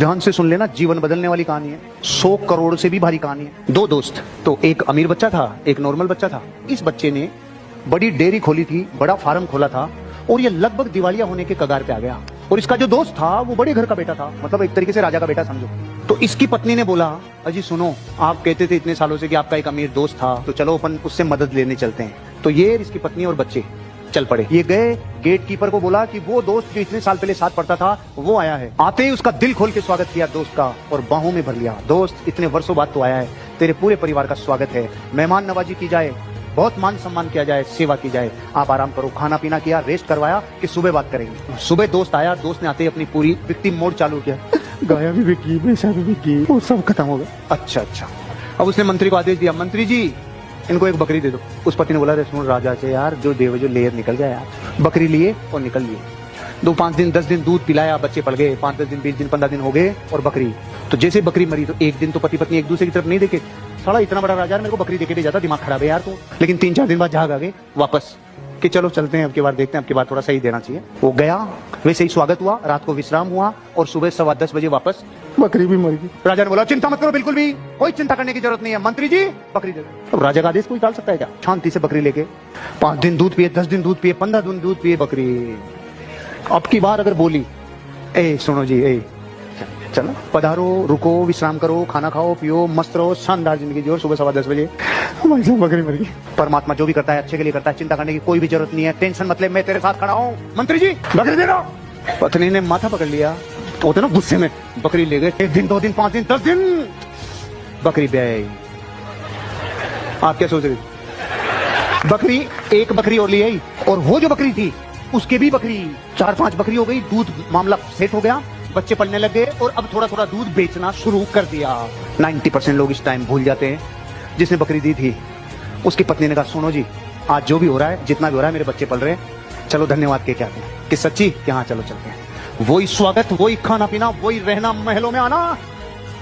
ध्यान से सुन लेना, जीवन बदलने वाली कहानी है, 100 करोड़ से भी भारी कहानी है। दो दोस्त, तो एक अमीर बच्चा था, एक नॉर्मल बच्चा था। इस बच्चे ने बड़ी डेयरी खोली थी, बड़ा फार्म खोला था, और ये लगभग दिवालिया होने के कगार पे आ गया। और इसका जो दोस्त था वो बड़े घर का बेटा था, मतलब एक तरीके से राजा का बेटा समझो। तो इसकी पत्नी ने बोला, अजी सुनो, आप कहते थे इतने सालों से कि आपका एक अमीर दोस्त था, तो चलो अपन उससे मदद लेने चलते हैं। तो ये इसकी पत्नी और बच्चे चल पड़े। ये गए, गेट कीपर को बोला कि वो दोस्त जो इतने साल पहले साथ पढ़ता था वो आया है। आते ही उसका दिल खोल के स्वागत किया दोस्त का और बाहों में भर लिया। दोस्त, इतने वर्षों बाद तो आया है, तेरे पूरे परिवार का स्वागत है, मेहमान नवाजी की जाए, बहुत मान सम्मान किया जाए, सेवा की जाए, आप आराम करो। खाना पीना किया, रेस्ट करवाया कि सुबह बात करेंगे। सुबह दोस्त आया, दोस्त ने आते ही अपनी पूरी विक्टिम मोड चालू किया, गाया भी बिकी, भैंसा भी बिकी, वो सब खत्म हो गया। अच्छा, अब उसने मंत्री को आदेश दिया, मंत्री जी इनको एक बकरी दे दो। उस पति ने बोला, सुन राजा से यार, जो लेयर निकल गया यार। बकरी लिए और निकल लिए। 2-5 दिन 10 दिन दूध पिलाया, बच्चे पल गए, 5-10 दिन 20 दिन 15 दिन हो गए, और बकरी तो जैसे बकरी मरी तो एक दिन तो पति पत्नी एक दूसरे की तरफ नहीं देखे, साला इतना बड़ा राजा मेरे को बकरी देके दे जाता, दिमाग खराब है यार तो। लेकिन 3-4 दिन बाद जाग आ गए वापस कि चलो चलते हैं, अब की बार देखते हैं, अब की बार थोड़ा सही देना चाहिए। वो गया, वैसे ही स्वागत हुआ, रात को विश्राम हुआ, और सुबह 10:15 बजे वापस बकरी भी मर गई। राजा ने बोला, चिंता मत करो, बिल्कुल भी कोई चिंता करने की जरूरत नहीं है, मंत्री जी बकरी दे दो। अब राजा का आदेश कोई टाल सकता है क्या? शांति से बकरी लेके 5 दिन दूध पिए, 10 दिन दूध पिए, 15 दिन दूध पिए बकरी। अब की बार अगर बोली, ए सुनो जी, ए चलो पधारो, रुको, विश्राम करो, खाना खाओ, पियो, मस्त रहो, शानदार जिंदगी जियो, सुबह 10:15 बजे बकरी मर गई। परमात्मा जो भी करता है अच्छे के लिए करता है, चिंता करने की कोई भी जरूरत नहीं है, टेंशन मत ले, मैं तेरे साथ खड़ा हूँ, मंत्री जी बकरी दे दो। पत्नी ने माथा पकड़ लिया, होते ना गुस्से में, बकरी ले गए। 1 दिन 2 दिन 5 दिन 10 दिन बकरी ब्याई। आप क्या सोच रहे? बकरी, एक बकरी और ले आई, और वो जो बकरी थी उसके भी बकरी, 4-5 बकरी हो गई, दूध मामला सेट हो गया, बच्चे पलने लग गए, और अब थोड़ा थोड़ा दूध बेचना शुरू कर दिया। 90% लोग इस टाइम भूल जाते हैं, जिसने बकरी दी थी उसकी पत्नी ने कहा, सुनो जी, आज जो भी हो रहा है, जितना भी हो रहा है, मेरे बच्चे पल रहे हैं, चलो धन्यवाद के क्या हैं कि सच्ची कि हाँ चलो चलते हैं। वही स्वागत, वही खाना पीना, वही रहना, महलों में आना,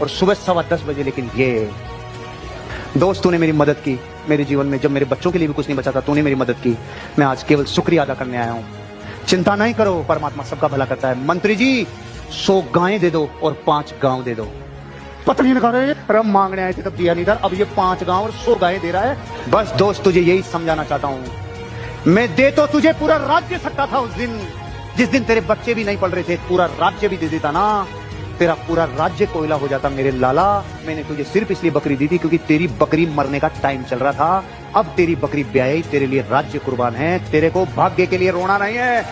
और सुबह 10:15 बजे। लेकिन ये दोस्त, तूने मेरी मदद की मेरे जीवन में, जब मेरे बच्चों के लिए भी कुछ नहीं बचा था, तूने मेरी मदद की, मैं आज केवल शुक्रिया अदा करने आया हूँ। चिंता नहीं करो, परमात्मा सबका भला करता है। मंत्री जी 100 गायें दे दो और 5 गांव दे दो। पत्नी ने कहा, रम मांगने आए थे तब दिया नहीं था, अब ये 5 गांव और 100 गायें दे रहा है। बस दोस्त, तुझे यही समझाना चाहता हूँ, मैं दे तो तुझे पूरा राज्य सकता था उस दिन, जिस दिन तेरे बच्चे भी नहीं पल रहे थे, पूरा राज्य भी दे देता ना, तेरा पूरा राज्य कोयला हो जाता मेरे लाला। मैंने तुझे सिर्फ इसलिए बकरी दी थी क्योंकि तेरी बकरी मरने का टाइम चल रहा था। अब तेरी बकरी ब्याई, तेरे लिए राज्य कुर्बान है, तेरे को भाग्य के लिए रोना नहीं है।